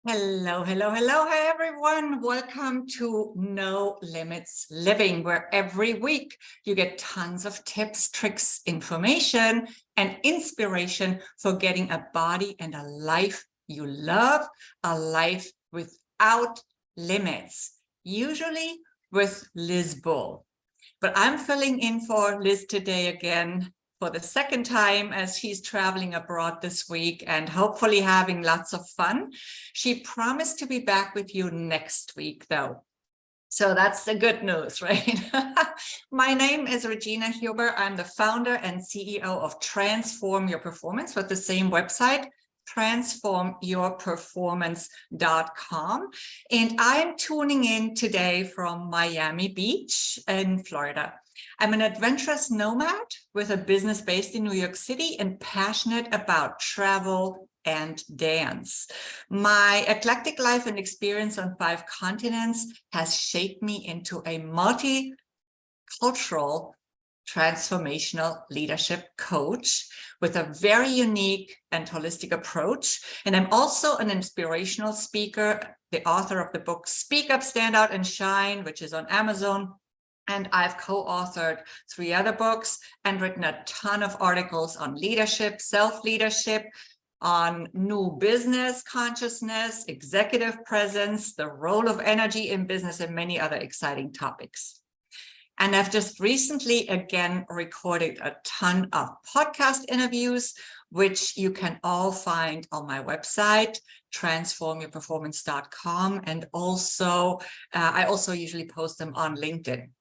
Hello, hello, hello. Hi, everyone. Welcome to No Limits Living, where every week you get tons of tips, tricks, information, and inspiration for getting a body and a life you love, a life without limits, usually with Liz Bull. But I'm filling in for Liz today again for the second time as she's traveling abroad this week and hopefully having lots of fun. She promised to be back with you next week, though. So that's the good news, right? My name is Regina Huber. I'm the founder and CEO of Transform Your Performance with the same website, transformyourperformance.com. And I'm tuning in today from Miami Beach in Florida. I'm an adventurous nomad with a business based in New York City and passionate about travel and dance. My eclectic life and experience on 5 continents has shaped me into a multicultural transformational leadership coach with a very unique and holistic approach. And I'm also an inspirational speaker, the author of the book Speak Up, Stand Out and Shine, which is on Amazon. And I've co-authored 3 other books and written a ton of articles on leadership, self-leadership, on new business consciousness, executive presence, the role of energy in business, and many other exciting topics. And I've just recently, again, recorded a ton of podcast interviews, which you can all find on my website, transformyourperformance.com. And also, I also usually post them on LinkedIn.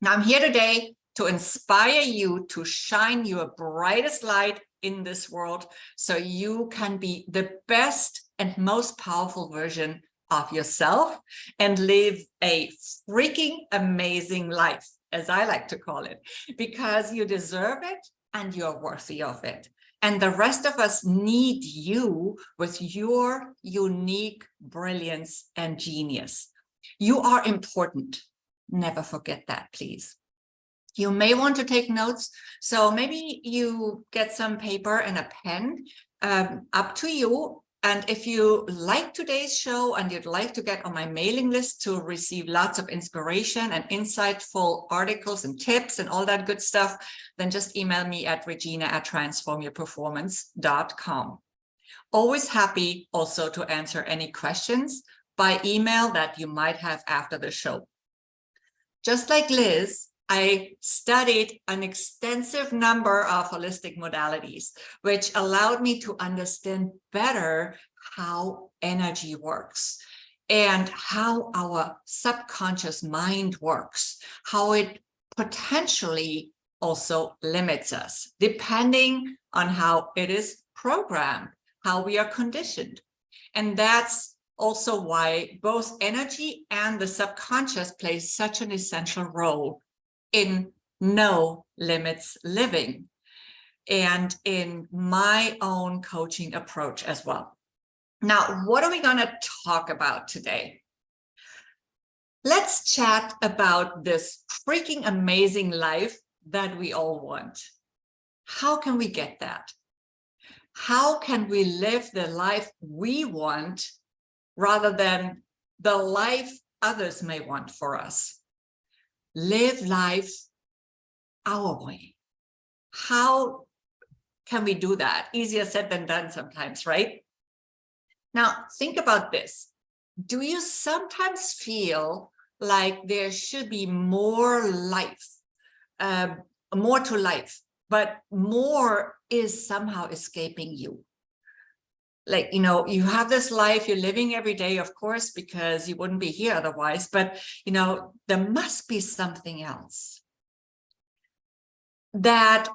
Now, I'm here today to inspire you to shine your brightest light in this world so you can be the best and most powerful version of yourself and live a freaking amazing life, as I like to call it, because you deserve it and you're worthy of it. And the rest of us need you with your unique brilliance and genius. You are important. Never forget that, please. You may want to take notes, so maybe you get some paper and a pen, up to you. And if you like today's show and you'd like to get on my mailing list to receive lots of inspiration and insightful articles and tips and all that good stuff, then just email me at regina@transformyourperformance.com. Always happy also to answer any questions by email that you might have after the show. Just like Liz, I studied an extensive number of holistic modalities, which allowed me to understand better how energy works and how our subconscious mind works, how it potentially also limits us, depending on how it is programmed, how we are conditioned. And that's also why both energy and the subconscious play such an essential role in no limits living and in my own coaching approach as well. Now, what are we going to talk about today? Let's chat about this freaking amazing life that we all want. How can we get that? How can we live the life we want rather than the life others may want for us? Live life our way. How can we do that? Easier said than done sometimes, right? Now, think about this. Do you sometimes feel like there should be more life, more to life, but more is somehow escaping you? Like, you have this life, you're living every day, of course, because you wouldn't be here otherwise, but, there must be something else. That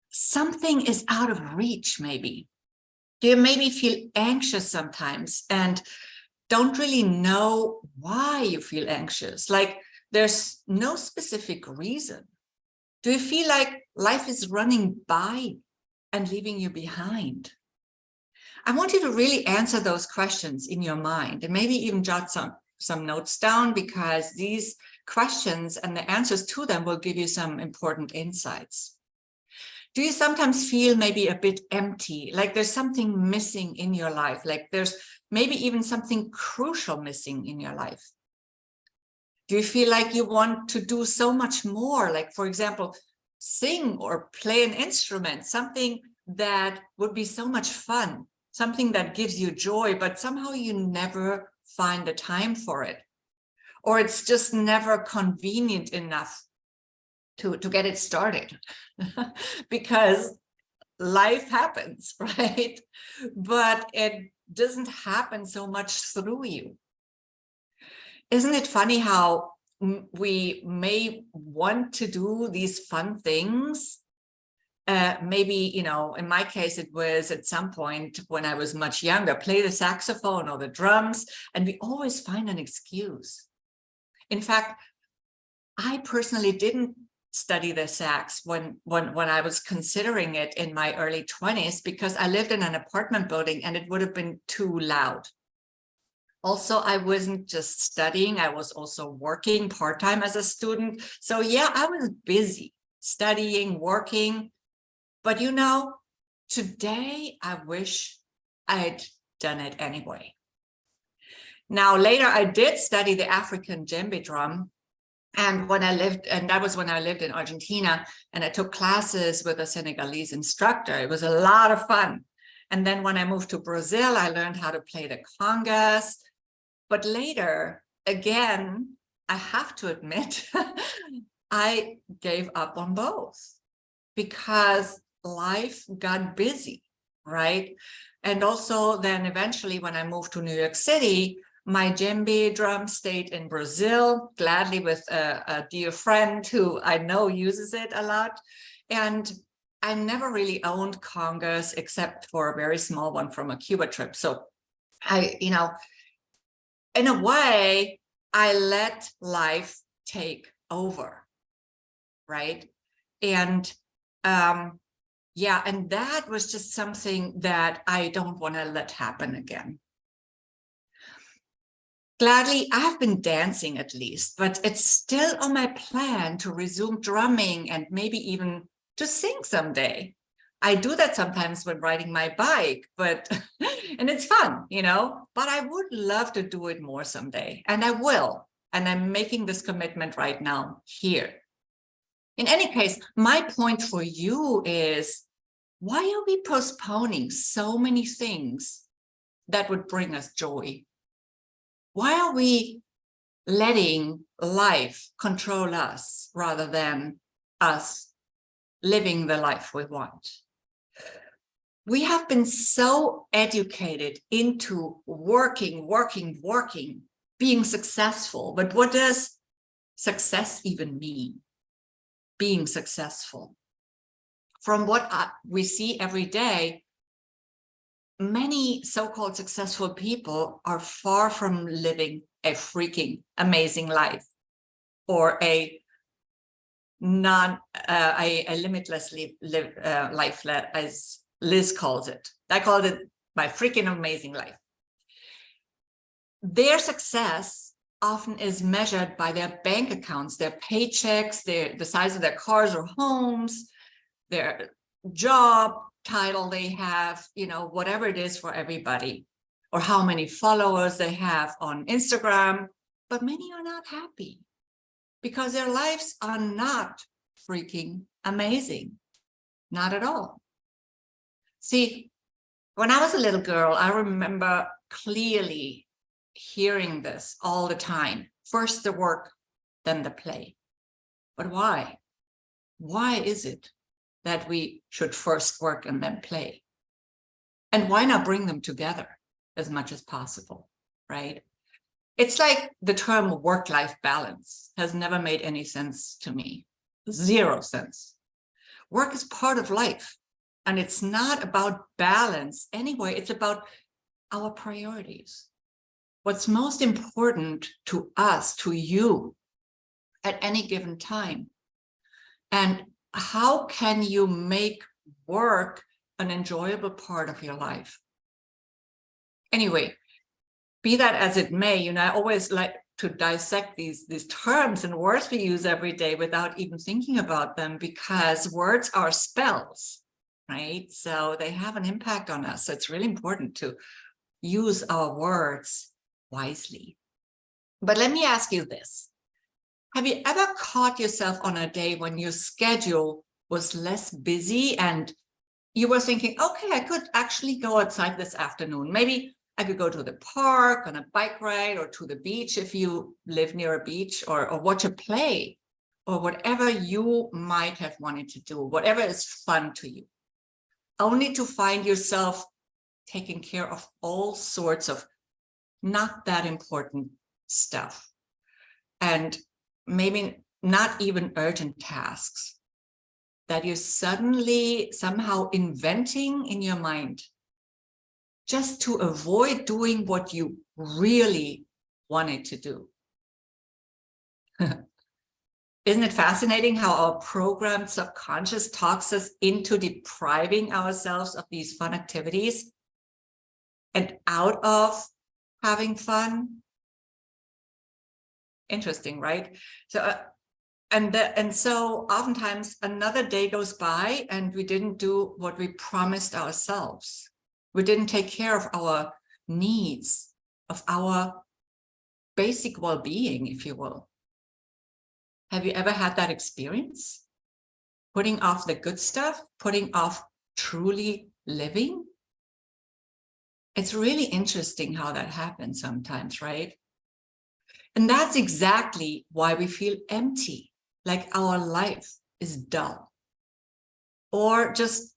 something is out of reach, maybe. Do you maybe feel anxious sometimes and don't really know why you feel anxious? Like there's no specific reason. Do you feel like life is running by and leaving you behind? I want you to really answer those questions in your mind and maybe even jot some notes down, because these questions and the answers to them will give you some important insights. Do you sometimes feel maybe a bit empty, like there's something missing in your life, like there's maybe even something crucial missing in your life? Do you feel like you want to do so much more, like, for example, sing or play an instrument, something that would be so much fun, something that gives you joy, but somehow you never find the time for it, or it's just never convenient enough to get it started because life happens, right? But it doesn't happen so much through you. Isn't it funny how we may want to do these fun things? Maybe, you know, in my case, it was at some point when I was much younger, play the saxophone or the drums, and we always find an excuse. In fact, I personally didn't study the sax when I was considering it in my early 20s, because I lived in an apartment building and it would have been too loud. Also, I wasn't just studying, I was also working part-time as a student. So yeah, I was busy studying, working. But you know, today I wish I'd done it anyway. Now, later I did study the African djembe drum. And that was when I lived in Argentina, and I took classes with a Senegalese instructor. It was a lot of fun. And then when I moved to Brazil, I learned how to play the congas. But later, again, I have to admit, I gave up on both because life got busy, right? And also then eventually when I moved to New York City, my djembe drum stayed in Brazil, gladly with a dear friend who I know uses it a lot. And I never really owned congas except for a very small one from a Cuba trip. So I, you know, in a way, I let life take over, right? And yeah, and that was just something that I don't want to let happen again. Gladly, I've been dancing at least, but it's still on my plan to resume drumming and maybe even to sing someday. I do that sometimes when riding my bike, but and it's fun, you know, but I would love to do it more someday, and I will. And I'm making this commitment right now here. In any case, my point for you is, why are we postponing so many things that would bring us joy? Why are we letting life control us rather than us living the life we want? We have been so educated into working, being successful. But what does success even mean? Being successful. From what we see every day, many so-called successful people are far from living a freaking amazing life, or a limitless life, as Liz calls it. I called it my freaking amazing life. Their success often is measured by their bank accounts, their paychecks, the size of their cars or homes, their job title they have, you know, whatever it is for everybody, or how many followers they have on Instagram. But many are not happy because their lives are not freaking amazing. Not at all. See, when I was a little girl, I remember clearly hearing this all the time. First the work, then the play. But why? Why is it that we should first work and then play? And why not bring them together as much as possible, right? It's like the term work-life balance has never made any sense to me. Zero sense. Work is part of life, and it's not about balance anyway. It's about our priorities. What's most important to us, to you, at any given time. And how can you make work an enjoyable part of your life? Anyway, be that as it may, you know, I always to dissect these terms and words we use every day without even thinking about them, because words are spells, right? So they have an impact on us. So it's really important to use our words wisely. But let me ask you this. Have you ever caught yourself on a day when your schedule was less busy and you were thinking, okay, I could actually go outside this afternoon. Maybe I could go to the park on a bike ride, or to the beach if you live near a beach, or watch a play, or whatever you might have wanted to do, whatever is fun to you, only to find yourself taking care of all sorts of not that important stuff, and maybe not even urgent tasks, that you're suddenly somehow inventing in your mind just to avoid doing what you really wanted to do. Isn't it fascinating how our programmed subconscious talks us into depriving ourselves of these fun activities and out of having fun? Interesting, right? So, and so oftentimes another day goes by and we didn't do what we promised ourselves. We didn't take care of our needs, of our basic well-being, if you will. Have you ever had that experience? Putting off the good stuff, putting off truly living? It's really interesting how that happens sometimes, right? And that's exactly why we feel empty, like our life is dull, or just,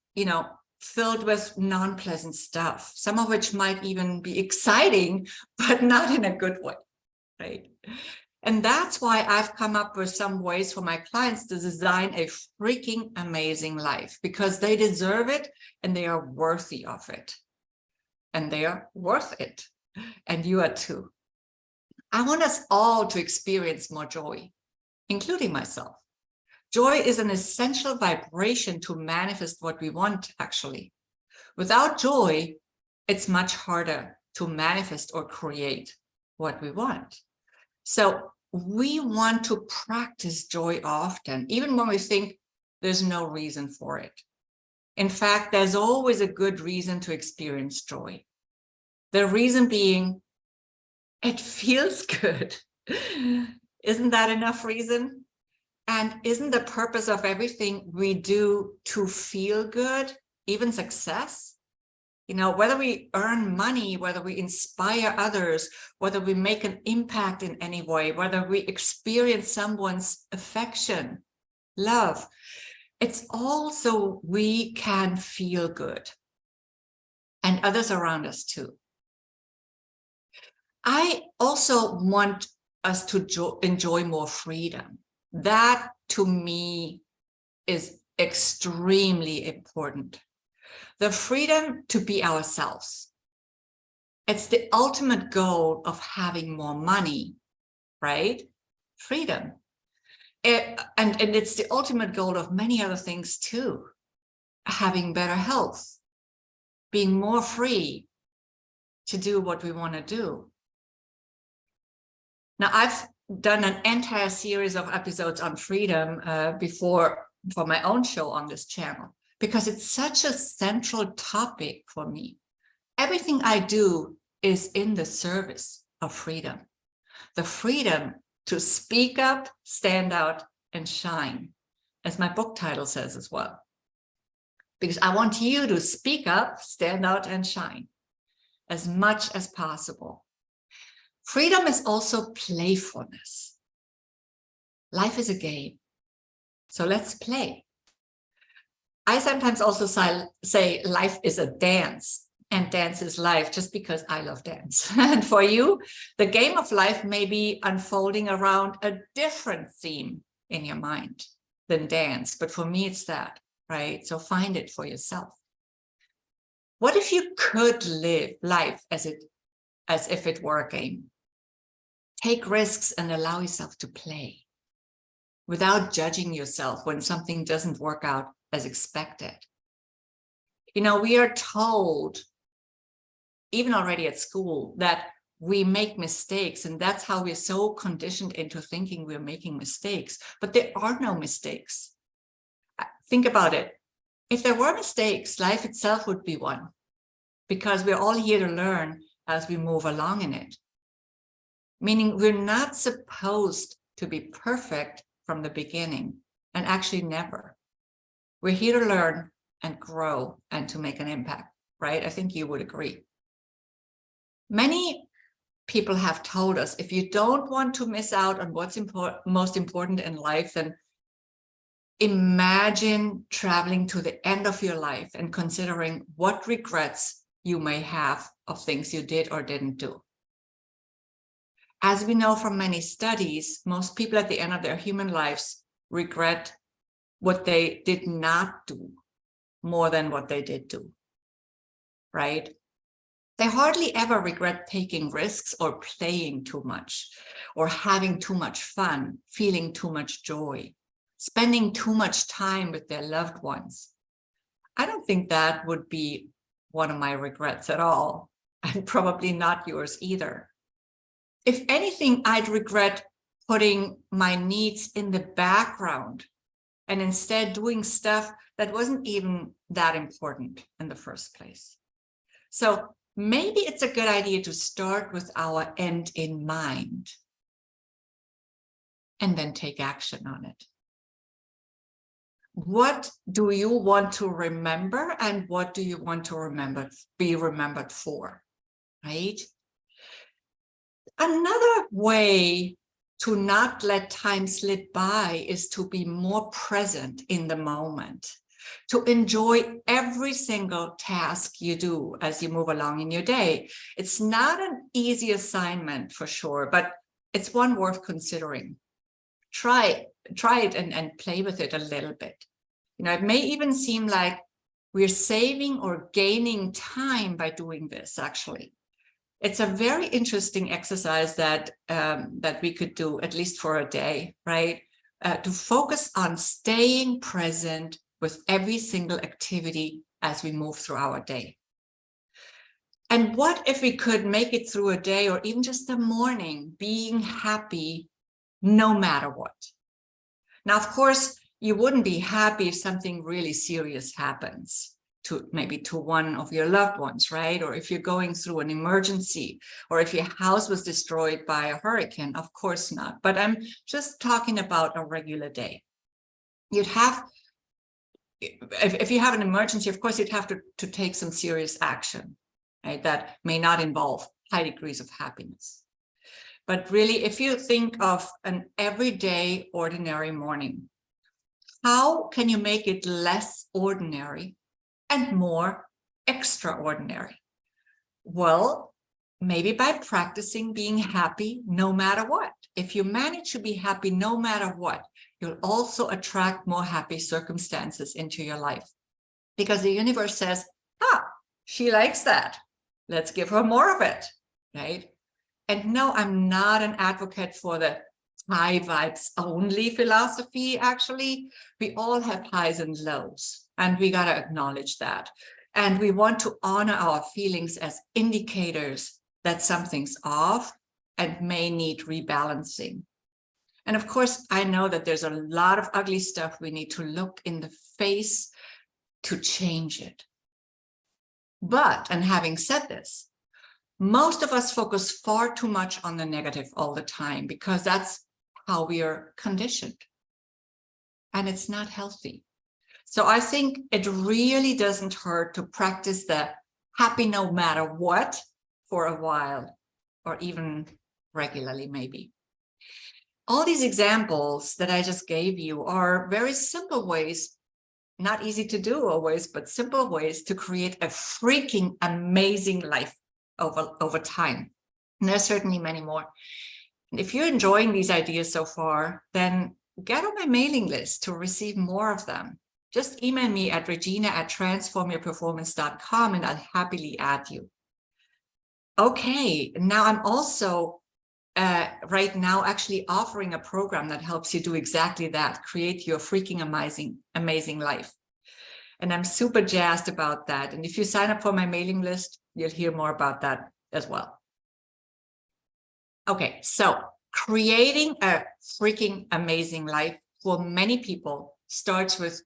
filled with non-pleasant stuff, some of which might even be exciting, but not in a good way, right? And that's why I've come up with some ways for my clients to design a freaking amazing life, because they deserve it and they are worthy of it. And they are worth it. And you are too. I want us all to experience more joy, including myself. Joy is an essential vibration to manifest what we want, actually. Without joy, it's much harder to manifest or create what we want. So we want to practice joy often, even when we think there's no reason for it. In fact, there's always a good reason to experience joy. The reason being, it feels good. Isn't that enough reason? And isn't the purpose of everything we do to feel good, even success? Whether we earn money, whether we inspire others, whether we make an impact in any way, whether we experience someone's affection, love, it's all so we can feel good and others around us too. I also want us to enjoy more freedom. That, to me, is extremely important. The freedom to be ourselves. It's the ultimate goal of having more money, right? Freedom. And it's the ultimate goal of many other things too. Having better health, being more free to do what we want to do. Now, I've done an entire series of episodes on freedom before for my own show on this channel, because it's such a central topic for me. Everything I do is in the service of freedom. The freedom to speak up, stand out, and shine, as my book title says as well. Because I want you to speak up, stand out, and shine as much as possible. Freedom is also playfulness. Life is a game, so let's play. I sometimes also say life is a dance, and dance is life, just because I love dance. And for you, the game of life may be unfolding around a different theme in your mind than dance, but for me it's that, right? So find it for yourself. What if you could live life as if it were a game? Take risks and allow yourself to play without judging yourself when something doesn't work out as expected. We are told, even already at school, that we make mistakes, and that's how we're so conditioned into thinking we're making mistakes. But there are no mistakes. Think about it. If there were mistakes, life itself would be one, because we're all here to learn as we move along in it. Meaning we're not supposed to be perfect from the beginning, and actually never. We're here to learn and grow and to make an impact, right? I think you would agree. Many people have told us, if you don't want to miss out on what's most important in life, then imagine traveling to the end of your life and considering what regrets you may have of things you did or didn't do. As we know from many studies, most people at the end of their human lives regret what they did not do more than what they did do, right? They hardly ever regret taking risks or playing too much or having too much fun, feeling too much joy, spending too much time with their loved ones. I don't think that would be one of my regrets at all, and probably not yours either. If anything, I'd regret putting my needs in the background and instead doing stuff that wasn't even that important in the first place. So maybe it's a good idea to start with our end in mind and then take action on it. What do you want to remember, and what do you want to be remembered for, right? Another way to not let time slip by is to be more present in the moment, to enjoy every single task you do as you move along in your day. It's not an easy assignment for sure, but it's one worth considering. Try it and play with it a little bit. You know, it may even seem like we're saving or gaining time by doing this, actually. It's a very interesting exercise that we could do, at least for a day, right? To focus on staying present with every single activity as we move through our day. And what if we could make it through a day or even just a morning being happy no matter what? Now, of course, you wouldn't be happy if something really serious happens to one of your loved ones, right? Or if you're going through an emergency, or if your house was destroyed by a hurricane. Of course not. But I'm just talking about a regular day. You'd have, if you have an emergency, of course, you'd have to take some serious action, right? That may not involve high degrees of happiness. But really, if you think of an everyday ordinary morning, how can you make it less ordinary and more extraordinary? Well, maybe by practicing being happy no matter what. If you manage to be happy no matter what, you'll also attract more happy circumstances into your life, because the universe says, she likes that. Let's give her more of it, right? And no, I'm not an advocate for the high vibes only philosophy. Actually, we all have highs and lows, and we got to acknowledge that. And we want to honor our feelings as indicators that something's off and may need rebalancing. And of course, I know that there's a lot of ugly stuff we need to look in the face to change it. But, and having said this, most of us focus far too much on the negative all the time, because that's how we are conditioned. And it's not healthy. So I think it really doesn't hurt to practice the happy no matter what for a while, or even regularly, maybe. All these examples that I just gave you are very simple ways, not easy to do always, but simple ways to create a freaking amazing life over time. And there's certainly many more. And if you're enjoying these ideas so far, then get on my mailing list to receive more of them. Just email me at regina@transformyourperformance.com and I'll happily add you. Okay, now I'm also right now actually offering a program that helps you do exactly that, create your freaking amazing life. And I'm super jazzed about that. And if you sign up for my mailing list, you'll hear more about that as well. Okay, so creating a freaking amazing life for many people starts with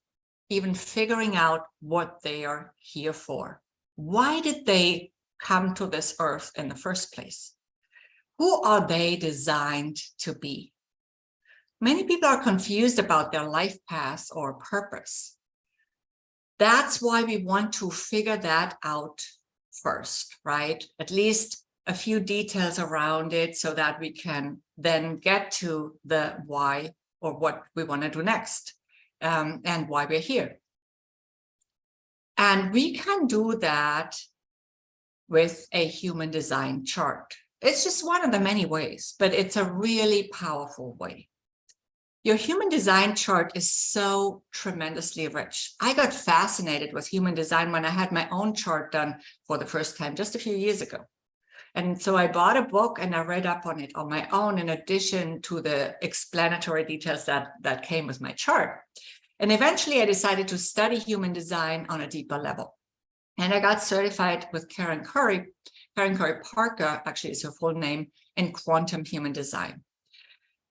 even figuring out what they are here for. Why did they come to this earth in the first place? Who are they designed to be? Many people are confused about their life path or purpose. That's why we want to figure that out first, right? At least a few details around it so that we can then get to the why or what we want to do next, and why we're here. And we can do that with a human design chart. It's just one of the many ways, but it's a really powerful way. Your human design chart is so tremendously rich. I got fascinated with human design when I had my own chart done for the first time just a few years ago. And so I bought a book and I read up on it on my own, in addition to the explanatory details that came with my chart. And eventually I decided to study human design on a deeper level. And I got certified with Karen Curry Parker, actually is her full name, in quantum human design.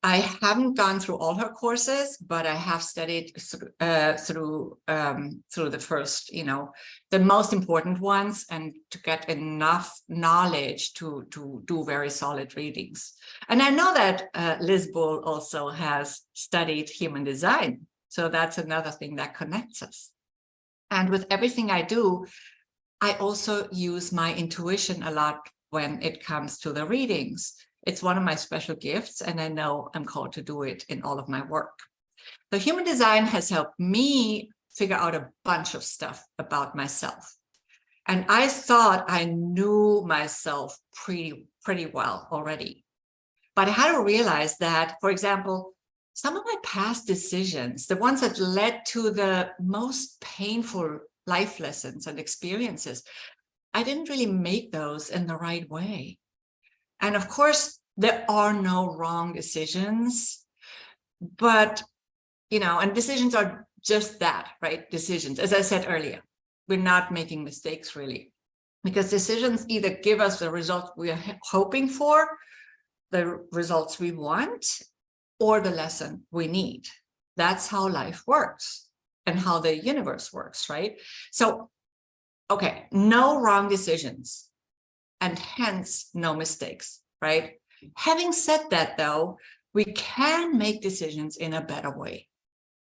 I haven't gone through all her courses, but I have studied through the first, the most important ones, and to get enough knowledge to do very solid readings. And I know that Liz Bull also has studied human design. So that's another thing that connects us. And with everything I do, I also use my intuition a lot when it comes to the readings. It's one of my special gifts, and I know I'm called to do it in all of my work. So human design has helped me figure out a bunch of stuff about myself. And I thought I knew myself pretty well already. But I had to realize that, for example, some of my past decisions, the ones that led to the most painful life lessons and experiences, I didn't really make those in the right way. And of course, there are no wrong decisions, but, and decisions are just that, right? Decisions. As I said earlier, we're not making mistakes really, because decisions either give us the results we are hoping for, the results we want, or the lesson we need. That's how life works and how the universe works, right? So, okay, no wrong decisions, and hence no mistakes, right? Having said that, though, we can make decisions in a better way.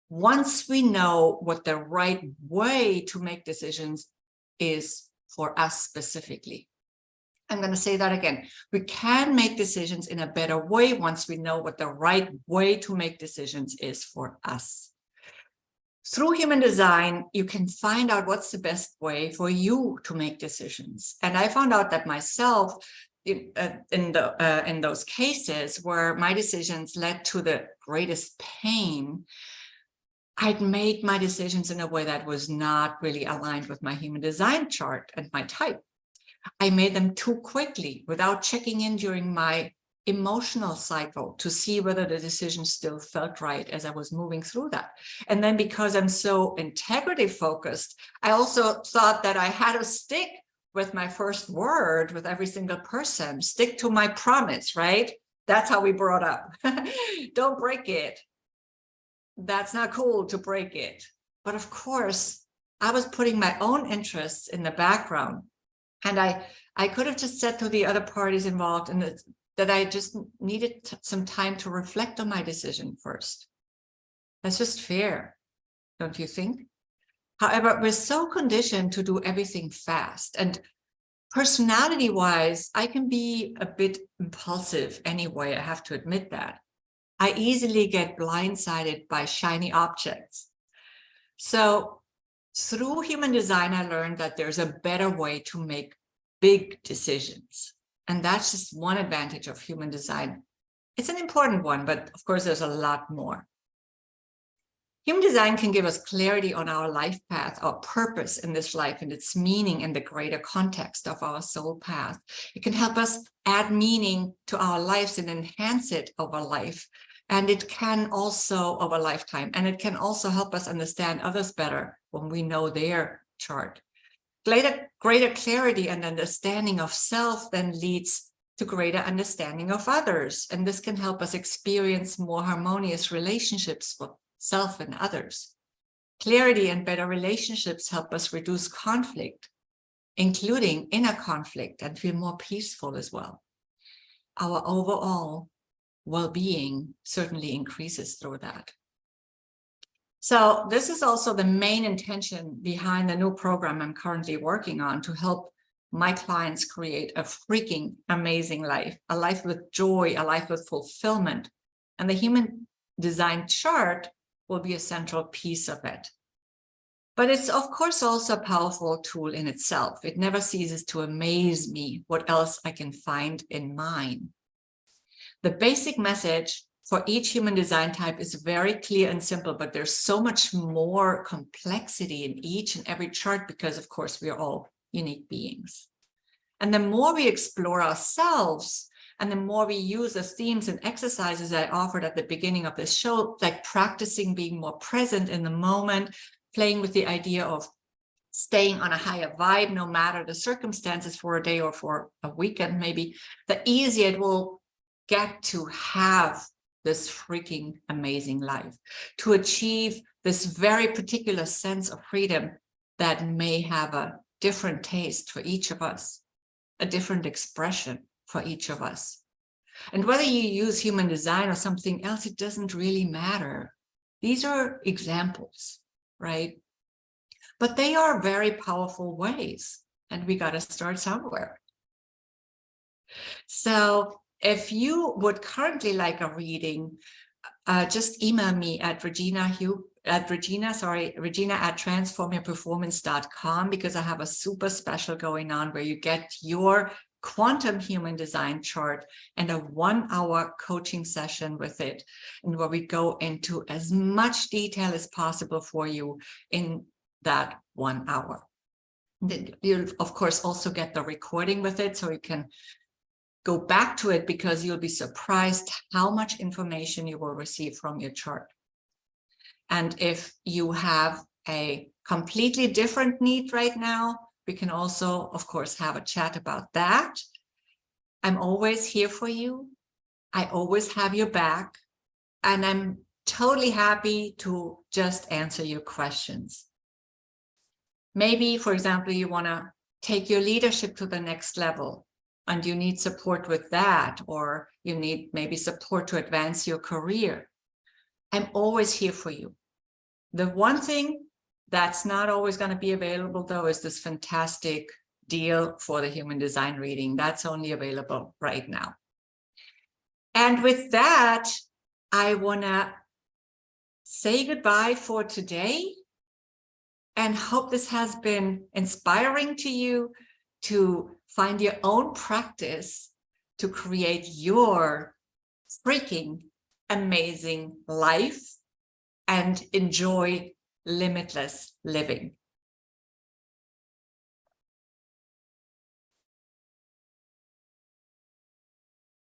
Once we know what the right way to make decisions is for us specifically. I'm going to say that again. We can make decisions in a better way once we know what the right way to make decisions is for us. Through human design, you can find out what's the best way for you to make decisions. And I found out that myself, in those cases where my decisions led to the greatest pain, I'd made my decisions in a way that was not really aligned with my human design chart and my type. I made them too quickly without checking in during my emotional cycle to see whether the decision still felt right as I was moving through that. And then because I'm so integrity focused, I also thought that I had to stick with my first word with every single person, stick to my promise, right? That's how we brought up. Don't break it. That's not cool to break it. But of course, I was putting my own interests in the background. And I could have just said to the other parties involved that I just needed some time to reflect on my decision first. That's just fair, don't you think? However, we're so conditioned to do everything fast. And personality-wise, I can be a bit impulsive anyway, I have to admit that. I easily get blindsided by shiny objects. So through human design, I learned that there's a better way to make big decisions. And that's just one advantage of human design. It's an important one, but of course, there's a lot more. Human design can give us clarity on our life path, our purpose in this life, and its meaning in the greater context of our soul path. It can help us add meaning to our lives and enhance it over life. And it can also over lifetime. And it can also help us understand others better when we know their chart. Greater clarity and understanding of self then leads to greater understanding of others. And this can help us experience more harmonious relationships with self and others. Clarity and better relationships help us reduce conflict, including inner conflict, and feel more peaceful as well. Our overall well-being certainly increases through that. So this is also the main intention behind the new program I'm currently working on, to help my clients create a freaking amazing life, a life with joy, a life with fulfillment. And the human design chart will be a central piece of it. But it's, of course, also a powerful tool in itself. It never ceases to amaze me what else I can find in mine. The basic message for each human design type is very clear and simple, but there's so much more complexity in each and every chart because, of course, we are all unique beings. And the more we explore ourselves and the more we use the themes and exercises I offered at the beginning of this show, like practicing being more present in the moment, playing with the idea of staying on a higher vibe, no matter the circumstances for a day or for a weekend, maybe, the easier it will get to have this freaking amazing life, to achieve this very particular sense of freedom that may have a different taste for each of us, a different expression for each of us. And whether you use human design or something else, it doesn't really matter. These are examples, right? But they are very powerful ways, and we got to start somewhere. So if you would currently like a reading, just email me at Regina@transformyourperformance.com, because I have a super special going on where you get your quantum human design chart and a 1-hour coaching session with it, and where we go into as much detail as possible for you in that 1 hour. You'll, of course, also get the recording with it, so you can go back to it, because you'll be surprised how much information you will receive from your chart. And if you have a completely different need right now, we can also, of course, have a chat about that. I'm always here for you. I always have your back, and I'm totally happy to just answer your questions. Maybe, for example, you want to take your leadership to the next level, and you need support with that, or you need maybe support to advance your career. I'm always here for you. The one thing that's not always going to be available, though, is this fantastic deal for the human design reading. That's only available right now. And with that, I want to say goodbye for today, and hope this has been inspiring to you to find your own practice to create your freaking amazing life and enjoy limitless living.